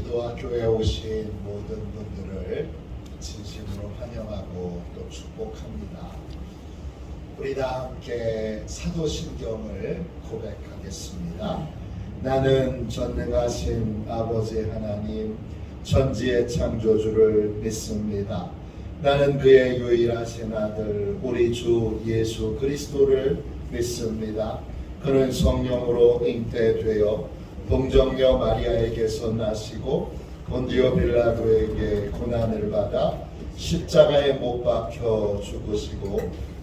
기도와 교회에 오신 모든 분들을 진심으로 환영하고 또 축복합니다. 우리 다 함께 사도신경을 고백하겠습니다. 나는 전능하신 아버지 하나님 천지의 창조주를 믿습니다. 나는 그의 유일하신 아들 우리 주 예수 그리스도를 믿습니다. 그는 성령으로 잉태되어 동정녀 마리아에게서 나시고 본디오 빌라도에게 고난을 받아 십자가에 못 박혀 죽으시고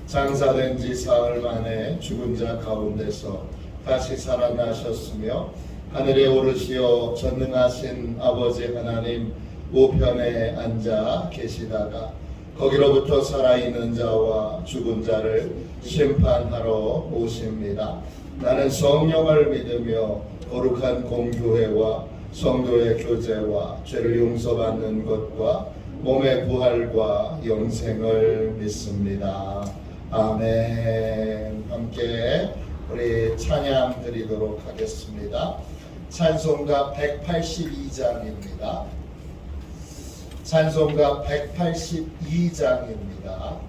장사된 지 사흘 만에 죽은 자 가운데서 다시 살아나셨으며 하늘에 오르시어 전능하신 아버지 하나님 우편에 앉아 계시다가 거기로부터 살아있는 자와 죽은 자를 심판하러 오십니다. 나는 성령을 믿으며 거룩한 공교회와 성도의 교제와 죄를 용서받는 것과 몸의 부활과 영생을 믿습니다. 아멘. 함께 우리 찬양 드리도록 하겠습니다. 찬송가 182장입니다. 찬송가 182장입니다.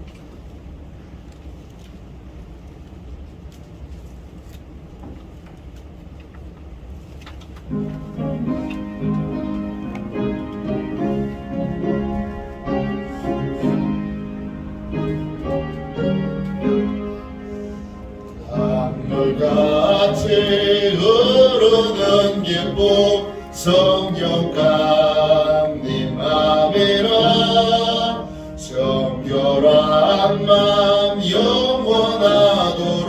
강물같이 흐르는 기쁨 성령 감림함이라 정결한 맘 영원하도록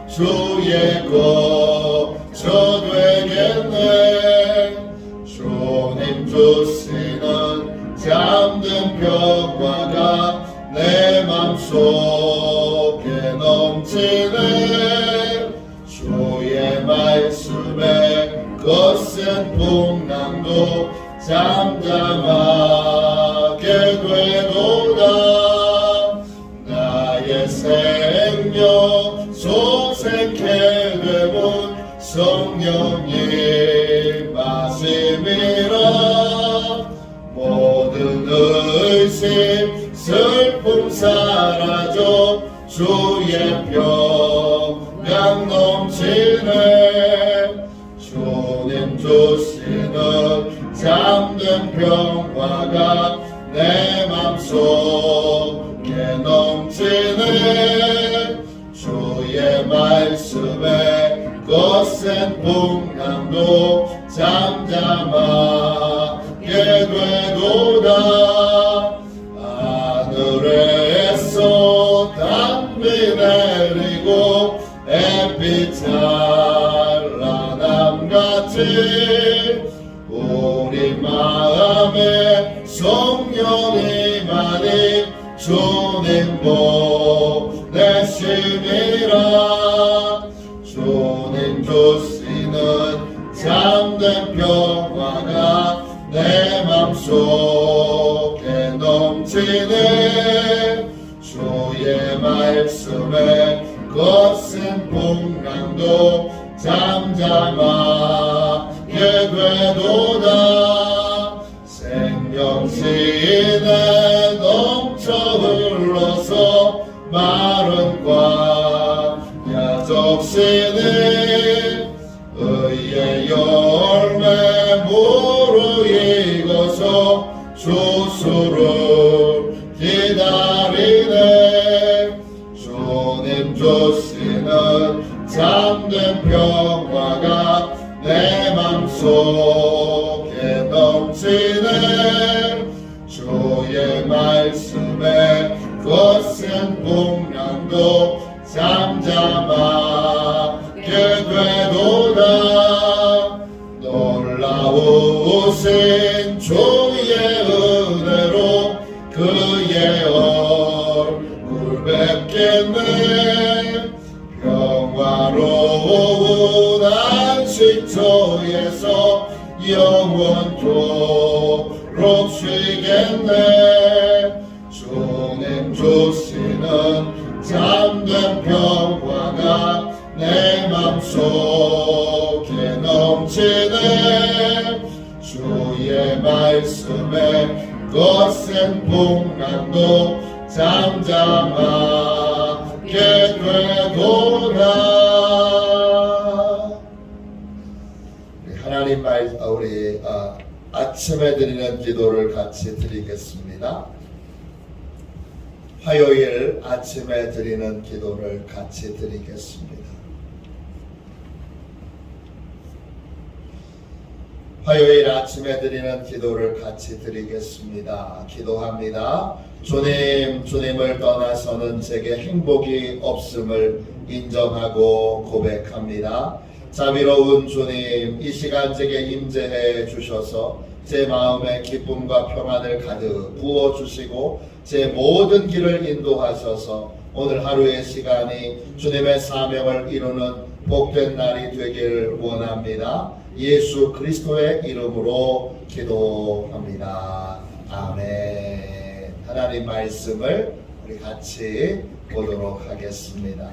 주의 거처 되겠네. 주님 주시는 잠든 평화가 내 맘속에 넘치네. 주의 말씀에 거센 풍랑도 잠잠하게 되도다. 나의 생명 소생케 되문 성령님 마심이라. 모든 의심 슬픔 사라져 주의 평강 넘치네. 주님 주시는 잠든 평화가 내 맘속에 넘치네. 주의 말씀에 거센 풍랑도 잠잠하게 되도다. 하늘에서 단비 내리고 햇빛 찬란함같이 우리 마음에 성령이 많이 주님 보내심이라. 주님 주시는 잠든 평화가 내 맘속에 넘치네. 주의 말씀에 거센 풍랑도 잠잠하게 되도다. 생명신에 넘쳐 흘러서 마른 광야 적시니 의의 열매 무르익어서 주수를 기다리네. 주님 주시는 잠든 평화가 내 맘속에 넘치네. 주의 말씀에 거센 풍랑도 잠잠하게 되도다. 놀라우신 주의 은혜로 그의 얼굴 뵙겠네. 평화로운 안식처에서 영원토록 쉬겠네. 주님 주시는 잠든 평화가 내 맘속에 넘치네. 주의 말씀에 거센 풍랑도 잠잠하게 되도다. 하나님 우리 아침에 드리는 기도를 같이 드리겠습니다. 화요일 아침에 드리는 기도를 같이 드리겠습니다. 화요일 아침에 드리는 기도를 같이 드리겠습니다. 기도합니다. 주님을 떠나서는 제게 행복이 없음을 인정하고 고백합니다. 자비로운 주님, 이 시간 제게 임재해 주셔서 제 마음에 기쁨과 평안을 가득 부어주시고 제 모든 길을 인도하셔서 오늘 하루의 시간이 주님의 사명을 이루는 복된 날이 되길 원합니다. 예수 그리스도의 이름으로 기도합니다. 아멘. 하나님 말씀을 우리 같이 보도록 하겠습니다.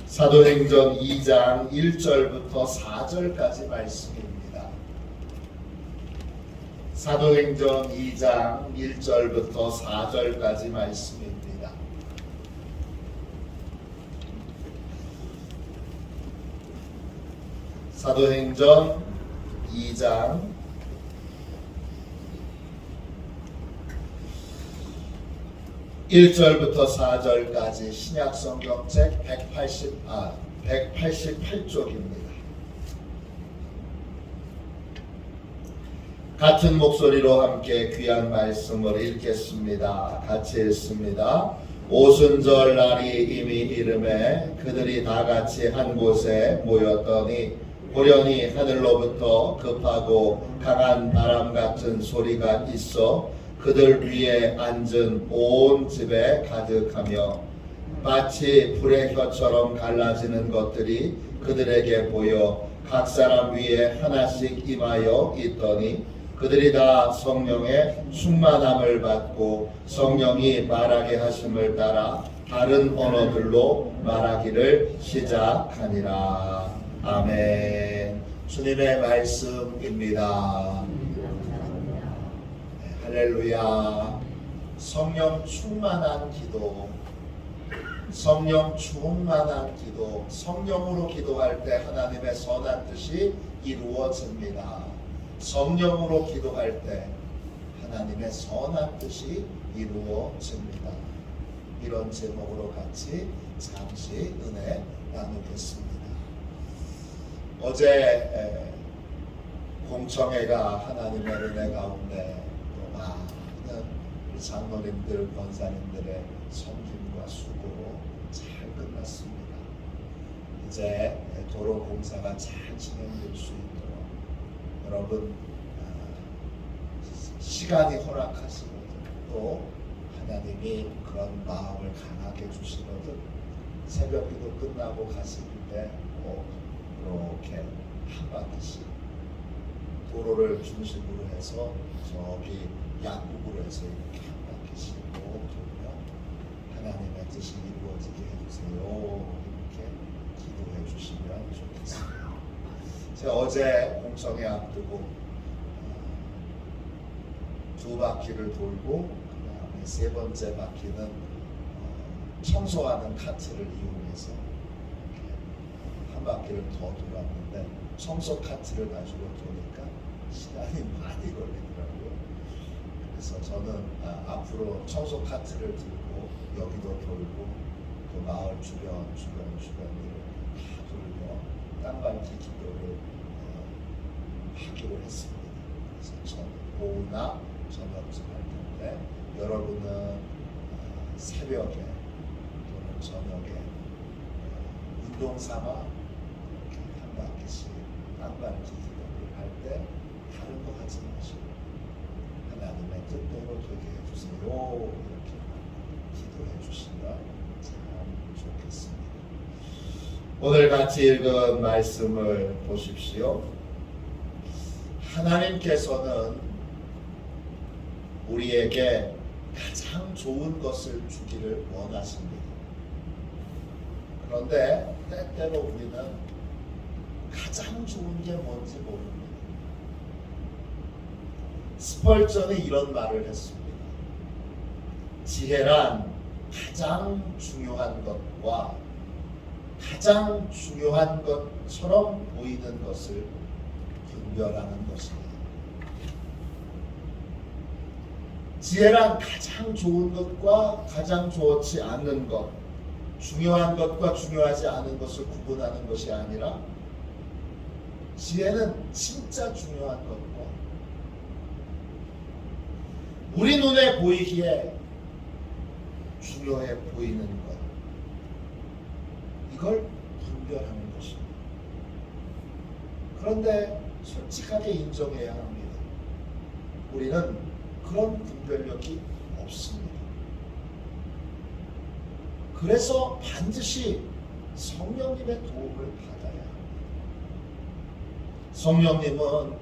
사도행전 2장 1절부터 4절까지 말씀입니다. 사도행전 2장 1절부터 4절까지 말씀입니다. 사도행전 2장 1절부터 4절까지 신약성경책 188쪽입니다. 같은 목소리로 함께 귀한 말씀을 읽겠습니다. 같이 읽습니다. 오순절 날이 이미 이름에 그들이 다 같이 한 곳에 모였더니 보려니 하늘로부터 급하고 강한 바람 같은 소리가 있어 그들 위에 앉은 온 집에 가득하며 마치 불의 혀처럼 갈라지는 것들이 그들에게 보여 각 사람 위에 하나씩 임하여 있더니 그들이 다 성령의 충만함을 받고 성령이 말하게 하심을 따라 다른 언어들로 말하기를 시작하니라. 아멘. 주님의 말씀입니다. 할렐루야. 성령 충만한 기도, 성령 충만한 기도, 성령으로 기도할 때 하나님의 선한 뜻이 이루어집니다. 성령으로 기도할 때 하나님의 선한 뜻이 이루어집니다. 이런 제목으로 같이 잠시 은혜 나누겠습니다. 어제 공청회가 하나님의 은혜 가운데 많은 장로님들, 권사님들의 섬김과 수고로 잘 끝났습니다. 이제 도로 공사가 잘 진행될 수 있도록 여러분 시간이 허락하시거든 또 하나님이 그런 마음을 강하게 주시거든 새벽기도 끝나고 가실 때 꼭 이렇게 한 바퀴씩 도로를 중심으로 해서 저기 양국으로 해서 이렇게 한 바퀴씩 돌며 하나님의 뜻이 이루어지게 해주세요. 이렇게 기도해 주시면 좋겠습니다. 제가 어제 공청회 앞두고 두 바퀴를 돌고 그다음에 세 번째 바퀴는 청소하는 카트를 이용해서 한 바퀴를 더 돌았는데 청소 카트를 가지고 도니까 시간이 많이 걸리더라고요. 그래서 저는 앞으로 청소 카트를 들고 여기도 돌고 또 마을 주변 일을 다 돌며 땅밟기 기도를 하기로 했습니다. 그래서 저는 오후나 저녁쯤 할 텐데 여러분은 새벽에 또는 저녁에 운동 삼아 한 바퀴씩 땅밟기 기도를 할 때 다른 거 하지 마시고 하나님의 뜻대로 되게 해주세요. 이렇게 기도해 주시면 참 좋겠습니다. 오늘 같이 읽은 말씀을 보십시오. 하나님께서는 우리에게 가장 좋은 것을 주기를 원하십니다. 그런데 때때로 우리는 가장 좋은 게 뭔지 모릅니다. 스펄전이 이런 말을 했습니다. 지혜란 가장 중요한 것과 가장 중요한 것처럼 보이는 것을 분별하는 것입니다. 지혜란 가장 좋은 것과 가장 좋지 않는 것, 중요한 것과 중요하지 않은 것을 구분하는 것이 아니라 지혜는 진짜 중요한 것과 우리 눈에 보이기에 중요해 보이는 것, 이걸 분별하는 것입니다. 그런데 솔직하게 인정해야 합니다. 우리는 그런 분별력이 없습니다. 그래서 반드시 성령님의 도움을 받아야 합니다. 성령님은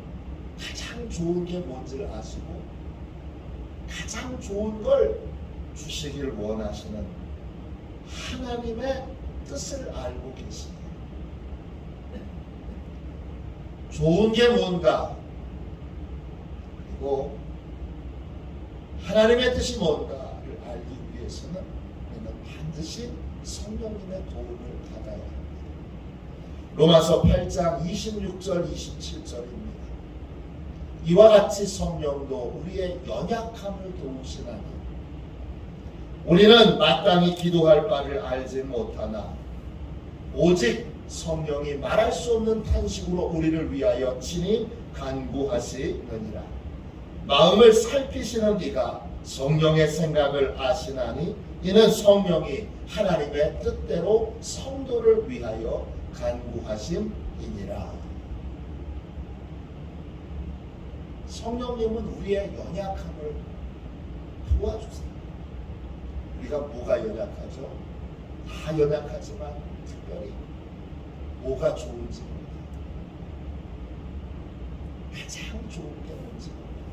가장 좋은 게 뭔지를 아시고 가장 좋은 걸 주시길 원하시는 하나님의 뜻을 알고 계십니다. 좋은 게 뭔가, 그리고 하나님의 뜻이 뭔가를 알기 위해서는 우리는 반드시 성령님의 도움을 받아야 합니다. 로마서 8장 26절 27절입니다. 이와 같이 성령도 우리의 연약함을 도우시나니 우리는 마땅히 기도할 바를 알지 못하나 오직 성령이 말할 수 없는 탄식으로 우리를 위하여 친히 간구하시느니라. 마음을 살피시는 이가 성령의 생각을 아시나니 이는 성령이 하나님의 뜻대로 성도를 위하여 간구하심이니라. 성령님은 우리의 연약함을 도와주세요. 우리가 뭐가 연약하죠? 다 연약하지만 특별히 뭐가 좋은지 모릅니다. 가장 좋은 게 뭔지 모릅니다.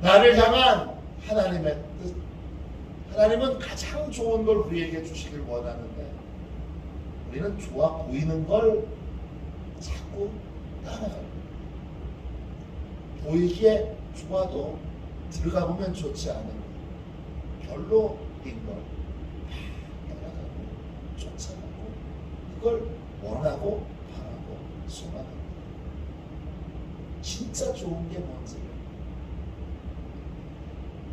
나를 향한 하나님의 뜻, 하나님은 가장 좋은 걸 우리에게 주시길 원하는데 우리는 좋아 보이는 걸 자꾸 따라가요. 보이기에 좋아도 들어가 보면 좋지 않은 별로인 걸 따라가고 쫓아가고 그걸 원하고 바라고 소망합니다. 진짜 좋은 게 뭔지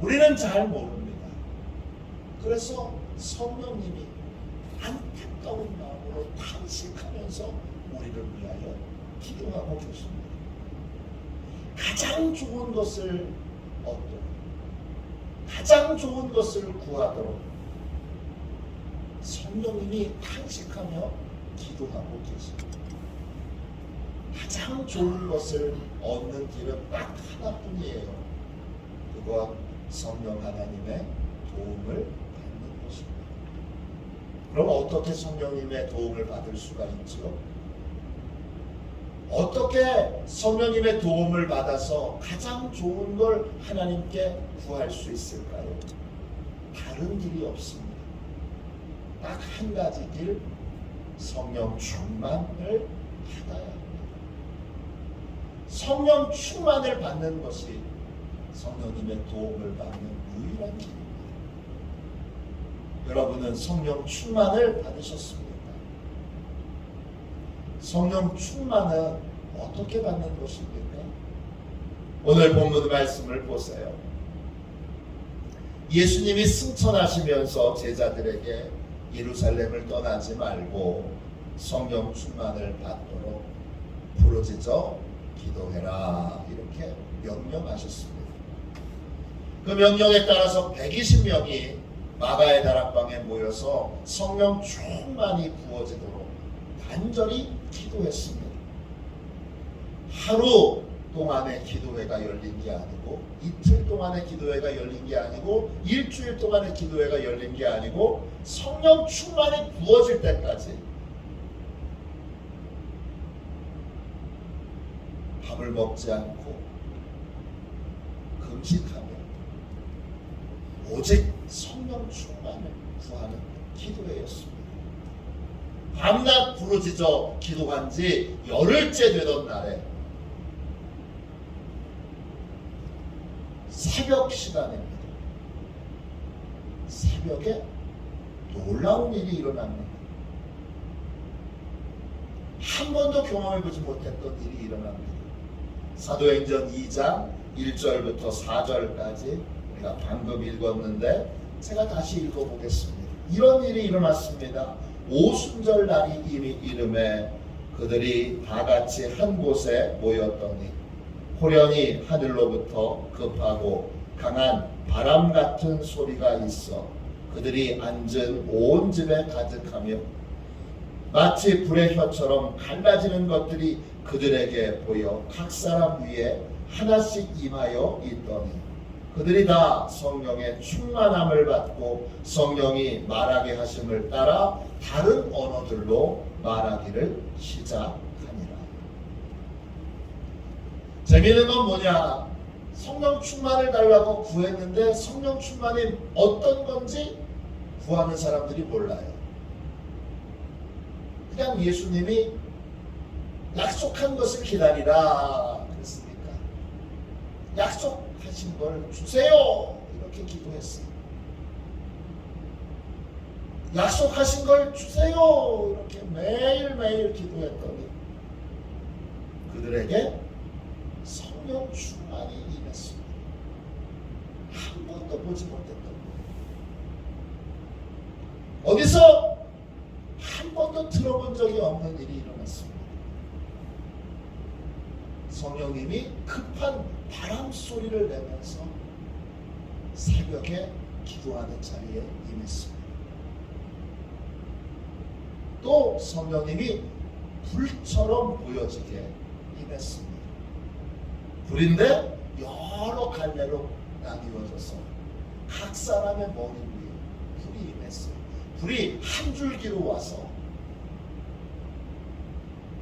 우리는 잘 모릅니다. 그래서 성령님이 안타까운 마음으로 탄식하면서 우리를 위하여 기도하고 계십니다. 가장 좋은 것을 얻도록, 가장 좋은 것을 구하도록 성령님이 탄식하며 기도하고 계십니다. 가장 좋은 것을 얻는 길은 딱 하나뿐이에요. 그건 성령 하나님의 도움을 받는 것입니다. 그럼 어떻게 성령님의 도움을 받을 수가 있죠? 어떻게 성령님의 도움을 받아서 가장 좋은 걸 하나님께 구할 수 있을까요? 다른 길이 없습니다. 딱 한 가지 길, 성령 충만을 받아야 합니다. 성령 충만을 받는 것이 성령님의 도움을 받는 유일한 길입니다. 여러분은 성령 충만을 받으셨습니까? 성령 충만은 어떻게 받는 것입니까? 오늘 본문 말씀을 보세요. 예수님이 승천하시면서 제자들에게 예루살렘을 떠나지 말고 성령 충만을 받도록 부르짖어 기도해라 이렇게 명령하셨습니다. 그 명령에 따라서 120명이 마가의 다락방에 모여서 성령 충만이 부어지도록 간절히 기도했습니다. 하루 동안의 기도회가 열린 게 아니고 이틀 동안의 기도회가 열린 게 아니고 일주일 동안의 기도회가 열린 게 아니고 성령 충만이 부어질 때까지 밥을 먹지 않고 금식하며 오직 성령 충만을 구하는 기도회였습니다. 밤낮 부르짖어 기도한 지 열흘째 되던 날에 새벽 시간입니다. 새벽에 놀라운 일이 일어납니다. 한 번도 경험해보지 못했던 일이 일어납니다. 사도행전 2장 1절부터 4절까지 우리가 방금 읽었는데 제가 다시 읽어보겠습니다. 이런 일이 일어났습니다. 오순절 날이 이름에 그들이 다 같이 한 곳에 모였더니 호련히 하늘로부터 급하고 강한 바람 같은 소리가 있어 그들이 앉은 온 집에 가득하며 마치 불의 혀처럼 갈라지는 것들이 그들에게 보여 각 사람 위에 하나씩 임하여 있더니 그들이 다 성령의 충만함을 받고 성령이 말하게 하심을 따라 다른 언어들로 말하기를 시작하니라. 재미있는 건 뭐냐? 성령 충만을 달라고 구했는데 성령 충만이 어떤 건지 구하는 사람들이 몰라요. 그냥 예수님이 약속한 것을 기다리라 그랬으니까 약속하신 걸 주세요 이렇게 기도했어요. 약속하신 걸 주세요 이렇게 매일매일 기도했더니 그들에게 성령 충만이 임했습니다. 한 번도 보지 못했던 것, 어디서 한 번도 들어본 적이 없는 일이 일어났습니다. 성령님이 급한 바람 소리를 내면서 새벽에 기도하는 자리에 임했습니다. 또 성령님이 불처럼 보여지게 임했습니다. 불인데 여러 갈래로 나뉘어져서 각 사람의 머리 위에 불이 임했어요. 불이 한 줄기로 와서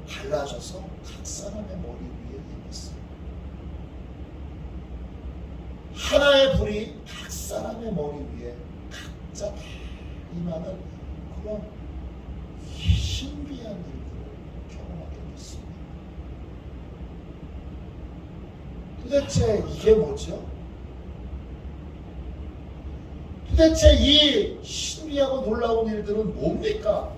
갈라져서 각 사람의 머리 위에 임했어요. 하나의 불이 각 사람의 머리 위에 각자 다 임하는 그런 신비한 일들을 경험하게 됐습니다. 도대체 이게 뭐죠? 도대체 이 신비하고 놀라운 일들은 뭡니까?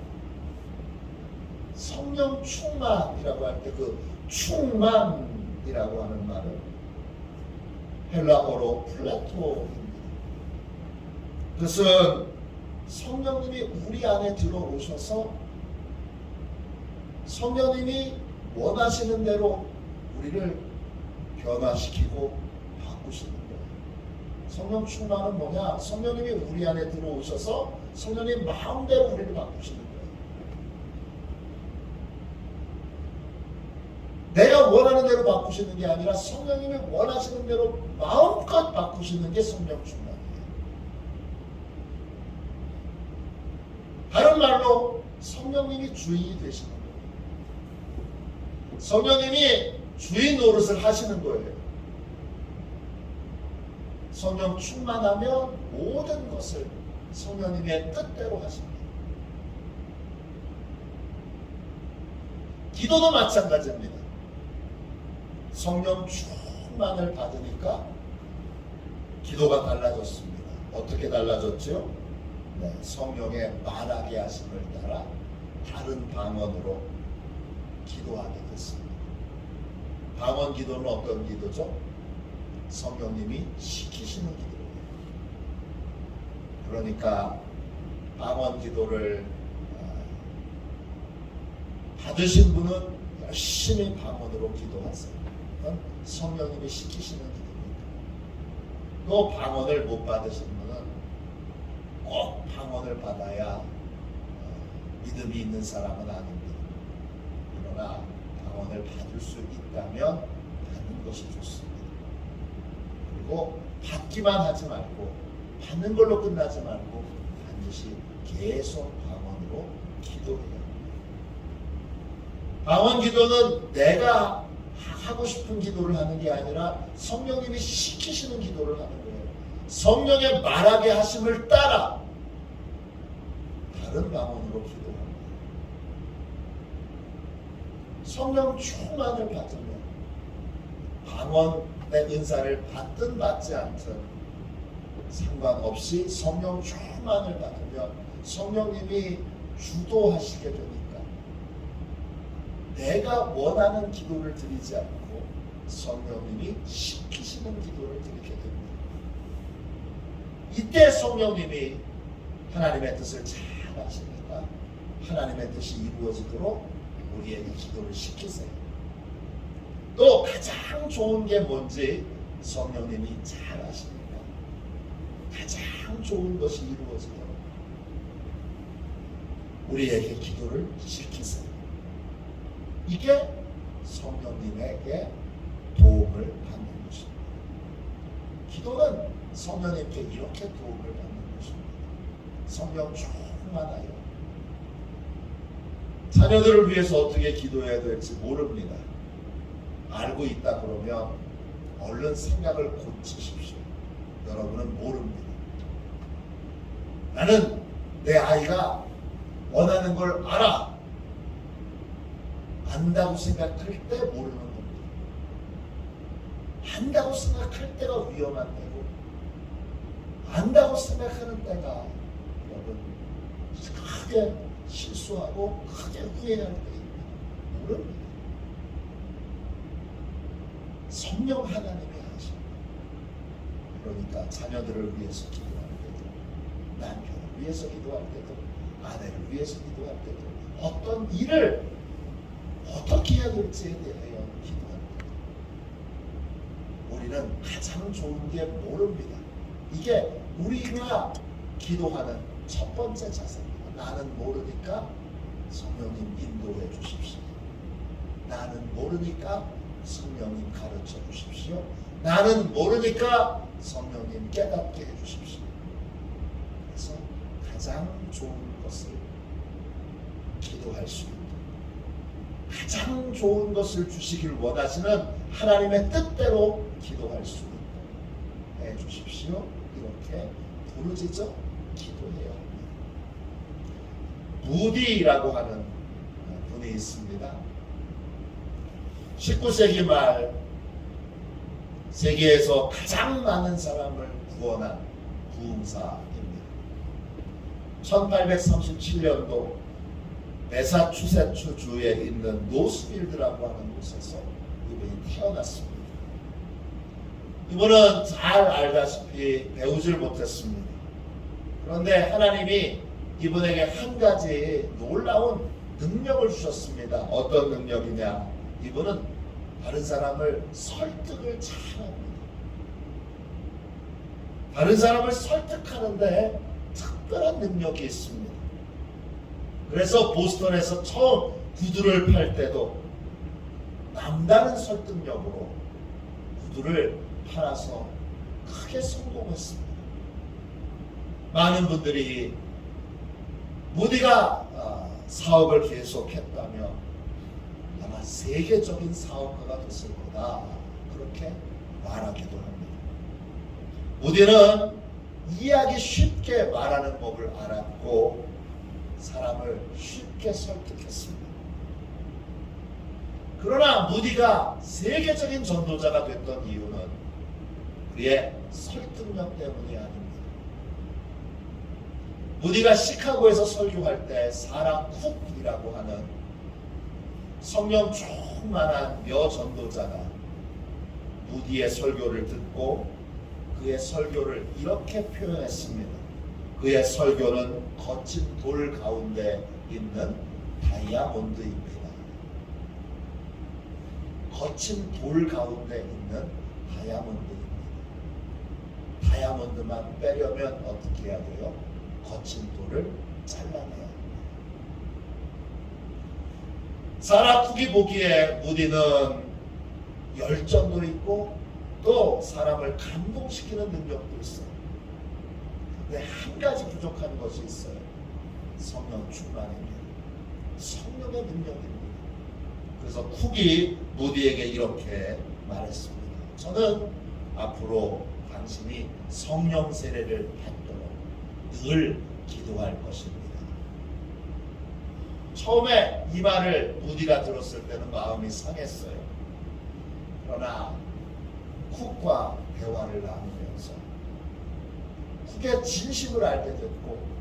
성령 충만이라고 할 때 그 충만이라고 하는 말은 헬라어로 플라토입니다. 그것은 성령님이 우리 안에 들어오셔서 성령님이 원하시는 대로 우리를 변화시키고 바꾸시는 거예요. 성령 충만은 뭐냐? 성령님이 우리 안에 들어오셔서 성령님 마음대로 우리를 바꾸시는 거예요. 내가 원하는 대로 바꾸시는 게 아니라 성령님이 원하시는 대로 마음껏 바꾸시는 게 성령 충만이에요. 다른 말로 성령님이 주인이 되시는 거예요. 성령님이 주인 노릇을 하시는 거예요. 성령 충만하면 모든 것을 성령님의 뜻대로 하십니다. 기도도 마찬가지입니다. 성령 충만을 받으니까 기도가 달라졌습니다. 어떻게 달라졌죠? 네, 성령의 말하게 하심을 따라 다른 방언으로 기도하게 됐습니다. 방언 기도는 어떤 기도죠? 성령님이 시키시는 기도예요. 그러니까 방언 기도를 받으신 분은 열심히 방언으로 기도하세요. 성령님이 시키시는 기도입니다. 또 방언을 못 받으신 분은 꼭 방언을 받아야 믿음이 있는 사람은 아닙니다. 그러나 방언을 받을 수 있다면 받는 것이 좋습니다. 그리고 받기만 하지 말고 받는 걸로 끝나지 말고 반드시 계속 방언으로 기도해야 합니다. 방언 기도는 내가 하고 싶은 기도를 하는 게 아니라 성령님이 시키시는 기도를 하는 거예요. 성령의 말하게 하심을 따라 다른 방언으로 기도합니다. 성령 충만을 받으면 방언의 은사를 받든 받지 않든 상관없이 성령 충만을 받으면 성령님이 주도하시게 되니까 내가 원하는 기도를 드리지 않고 성령님이 시키시는 기도를 드리게 됩니다. 이때 성령님이 하나님의 뜻을 잘 아시니까 하나님의 뜻이 이루어지도록 우리에게 기도를 시키세요. 또 가장 좋은 게 뭔지 성령님이 잘 아시니까 가장 좋은 것이 이루어지도록 우리에게 기도를 시키세요. 이게 성령님에게 도움을 받는 것입니다. 기도는 성령님께 이렇게 도움을 받는 것입니다. 성령 충만하여 자녀들을 위해서 어떻게 기도해야 될지 모릅니다. 알고 있다 그러면 얼른 생각을 고치십시오. 여러분은 모릅니다. 나는 내 아이가 원하는 걸 알아. 안다고 생각할 때 모르는 겁니다. 안다고 생각할 때가 위험한 때고 안다고 생각하는 때가 여러분 크게 실수하고 크게 후회할 때입니다. 모릅니다. 성령 하나님이 하십니다. 그러니까 자녀들을 위해서 기도할 때도 남편을 위해서 기도할 때도 아내를 위해서 기도할 때도 어떤 일을 어떻게 해야 될지에 대하여 기도할 때 우리는 가장 좋은 게 모릅니다. 이게 우리가 기도하는 첫 번째 자세입니다. 나는 모르니까 성령님 인도해 주십시오. 나는 모르니까 성령님 가르쳐 주십시오. 나는 모르니까 성령님 깨닫게 해 주십시오. 그래서 가장 좋은 것을 기도할 수 있는 가장 좋은 것을 주시길 원하시는 하나님의 뜻대로 기도할 수 있도록 해 주십시오. 이렇게 부르짖어 기도해야 합니다. 무디라고 하는 분이 있습니다. 19세기 말 세계에서 가장 많은 사람을 구원한 부흥사입니다. 1837년도 매사추세츠주에 있는 노스필드라고 하는 곳에서 이분이 태어났습니다. 이분은 잘 알다시피 배우질 못했습니다. 그런데 하나님이 이분에게 한 가지 놀라운 능력을 주셨습니다. 어떤 능력이냐? 이분은 다른 사람을 설득을 잘합니다. 다른 사람을 설득하는데 특별한 능력이 있습니다. 그래서 보스턴에서 처음 구두를 팔 때도 남다른 설득력으로 구두를 팔아서 크게 성공했습니다. 많은 분들이 무디가 사업을 계속했다면 아마 세계적인 사업가가 됐을 거다, 그렇게 말하기도 합니다. 무디는 이야기 쉽게 말하는 법을 알았고 사람을 쉽게 설득했습니다. 그러나 무디가 세계적인 전도자가 됐던 이유는 그의 설득력 때문이 아닙니다. 무디가 시카고에서 설교할 때 사라 쿡이라고 하는 성령 충만한 여전도자가 무디의 설교를 듣고 그의 설교를 이렇게 표현했습니다. 그의 설교는 거친 돌 가운데 있는 다이아몬드입니다. 거친 돌 가운데 있는 다이아몬드입니다. 다이아몬드만 빼려면 어떻게 해야 돼요? 거친 돌을 잘라내야 합니다. 사라 쿡이 보기에 무디는 열정도 있고 또 사람을 감동시키는 능력도 있어요. 근데 한 가지 부족한 것이 있어요. 성령 충만입니다. 성령의 능력입니다. 그래서 쿡이 무디에게 이렇게 말했습니다. 저는 앞으로 당신이 성령 세례를 받도록 늘 기도할 것입니다. 처음에 이 말을 무디가 들었을 때는 마음이 상했어요. 그러나 쿡과 대화를 나누면서 쿡의 진심을 알게 됐고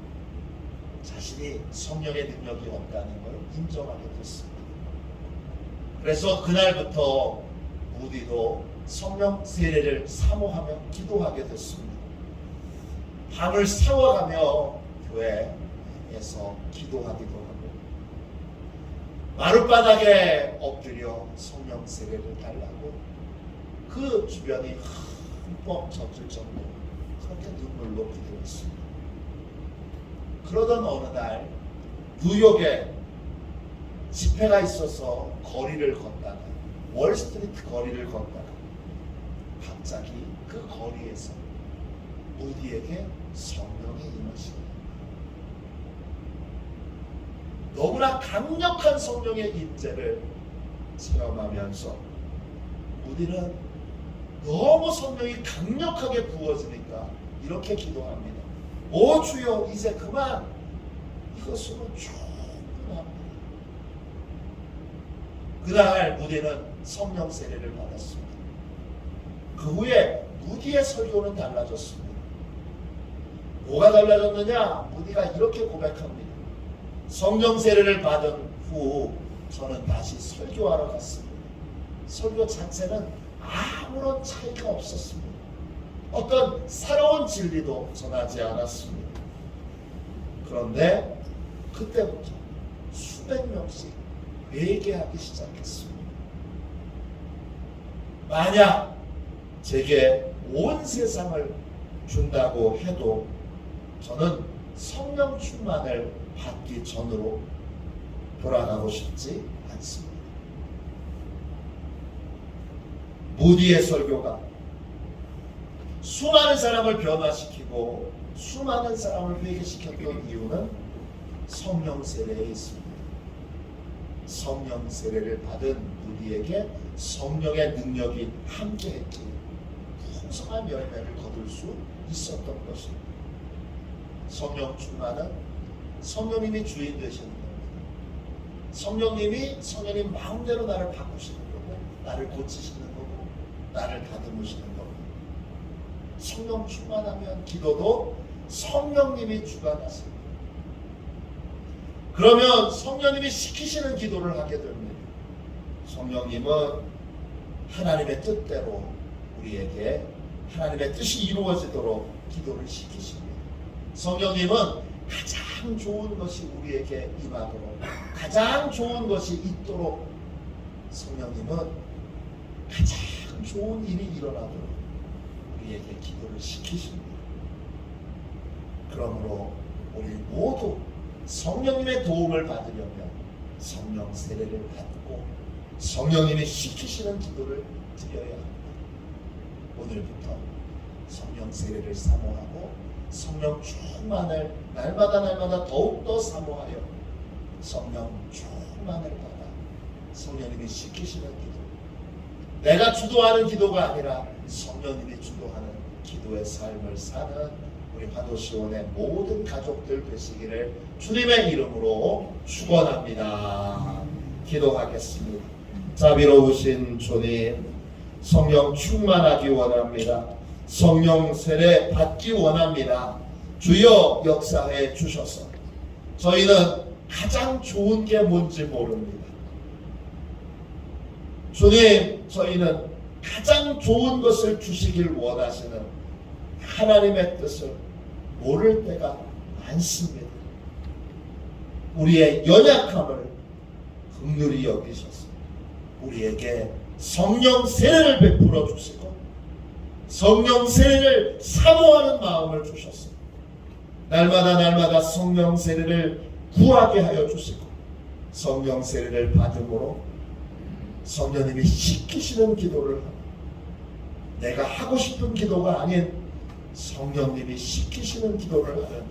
자신이 성령의 능력이 없다는 걸 인정하게 됐습니다. 그래서 그날부터 무디도 성령 세례를 사모하며 기도하게 됐습니다. 밤을 새워가며 교회에서 기도하기도 하고 마룻바닥에 엎드려 성령 세례를 달라고 그 주변이 흠뻑 젖을 정도로 그렇게 눈물로 기도했습니다. 그러던 어느 날 뉴욕에 집회가 있어서 거리를 걷다가 월스트리트 거리를 걷다가 갑자기 그 거리에서 무디에게 성령이 임하시니 너무나 강력한 성령의 임재를 체험하면서 무디는 너무 성령이 강력하게 부어지니까 이렇게 기도합니다. 오 주여, 이제 그만 이것으로 충분합니다. 그날 무디는 성령 세례를 받았습니다. 그 후에 무디의 설교는 달라졌습니다. 뭐가 달라졌느냐? 무디가 이렇게 고백합니다. 성령 세례를 받은 후 저는 다시 설교하러 갔습니다. 설교 자체는 아무런 차이가 없었습니다. 어떤 새로운 진리도 전하지 않았습니다. 그런데 그때부터 수백 명씩 회개하기 시작했습니다. 만약 제게 온 세상을 준다고 해도 저는 성령 충만을 받기 전으로 돌아가고 싶지 않습니다. 무디의 설교가 수많은 사람을 변화시키고 수많은 사람을 회개시켰던 이유는 성령 세례에 있습니다. 성령 세례를 받은 무디에게 성령의 능력이 함께했기에 풍성한 열매를 거둘 수 있었던 것입니다. 성령 충만은 성령님이 주인 되시는 겁니다. 성령님 마음대로 나를 바꾸시는 거고 나를 고치시는 거고 나를 다듬으시는 겁니다. 성령 충만하면 기도도 성령님이 주관하십니다. 그러면 성령님이 시키시는 기도를 하게 됩니다. 성령님은 하나님의 뜻대로 우리에게 하나님의 뜻이 이루어지도록 기도를 시키십니다. 성령님은 가장 좋은 것이 우리에게 임하도록 가장 좋은 것이 있도록 성령님은 가장 좋은 일이 일어나도록 우리에게 기도를 시키십니다. 그러므로 우리 모두 성령님의 도움을 받으려면 성령 세례를 받고 성령님이 시키시는 기도를 드려야 합니다. 오늘부터 성령 세례를 사모하고 성령 충만을 날마다 더욱더 사모하여 성령 충만을 받아 성령님이 시키시는 기도, 내가 주도하는 기도가 아니라 성령님이 주도하는 기도의 삶을 사는 우리 화도시원의 모든 가족들 되시기를 주님의 이름으로 축원합니다. 기도하겠습니다. 자비로우신 주님, 성령 충만하기 원합니다. 성령 세례 받기 원합니다. 주여 역사해 주셔서 저희는 가장 좋은 게 뭔지 모릅니다. 주님, 저희는 가장 좋은 것을 주시길 원하시는 하나님의 뜻을 모를 때가 많습니다. 우리의 연약함을 긍휼히 여기셔서 우리에게 성령 세례를 베풀어 주시고 성령 세례를 사모하는 마음을 주셨습니다. 날마다 성령 세례를 구하게 하여 주시고 성령 세례를 받음으로 성령님이 시키시는 기도를 하고 내가 하고 싶은 기도가 아닌 성령님이 시키시는 기도를 하는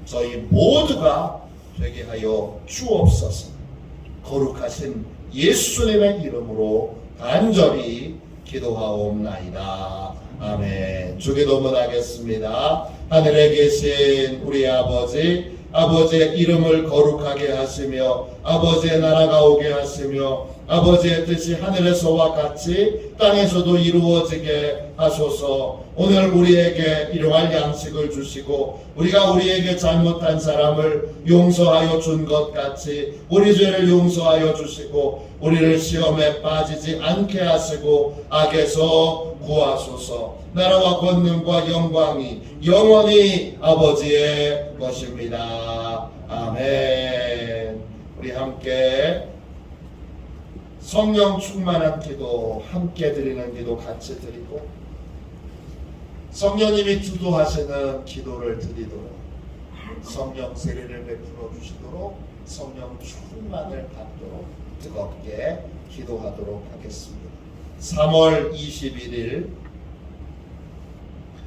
저희 모두가 되게 하여 주옵소서. 거룩하신 예수님의 이름으로 간절히 기도하옵나이다. 아멘. 주기도문 하겠습니다. 하늘에 계신 우리 아버지, 아버지의 이름을 거룩하게 하시며 아버지의 나라가 오게 하시며 아버지의 뜻이 하늘에서와 같이 땅에서도 이루어지게 하소서. 오늘 우리에게 일용할 양식을 주시고 우리가 우리에게 잘못한 사람을 용서하여 준 것 같이 우리 죄를 용서하여 주시고 우리를 시험에 빠지지 않게 하시고 악에서 구하소서. 나라와 권능과 영광이 영원히 아버지의 것입니다. 아멘. 우리 함께 성령 충만한 기도 함께 드리는 기도 같이 드리고 성령님이 주도하시는 기도를 드리도록 성령 세례를 베풀어 주시도록 성령 충만을 받도록 뜨겁게 기도하도록 하겠습니다. 3월 21일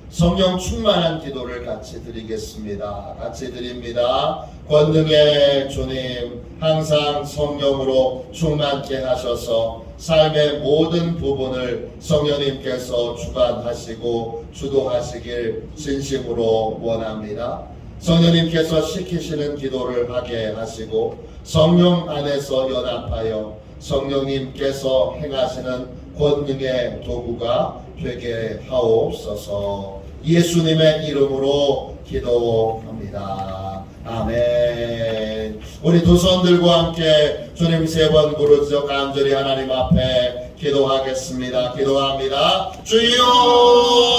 성령 충만한 기도를 같이 드리겠습니다. 같이 드립니다. 권능의 주님, 항상 성령으로 충만케 하셔서 삶의 모든 부분을 성령님께서 주관하시고 주도하시길 진심으로 원합니다. 성령님께서 시키시는 기도를 하게 하시고 성령 안에서 연합하여 성령님께서 행하시는 권능의 도구가 되게 하옵소서. 예수님의 이름으로 기도합니다. 아멘. 우리 두 손 들고 함께 주님 3번 부르짖어 간절히 하나님 앞에 기도하겠습니다. 기도합니다. 주여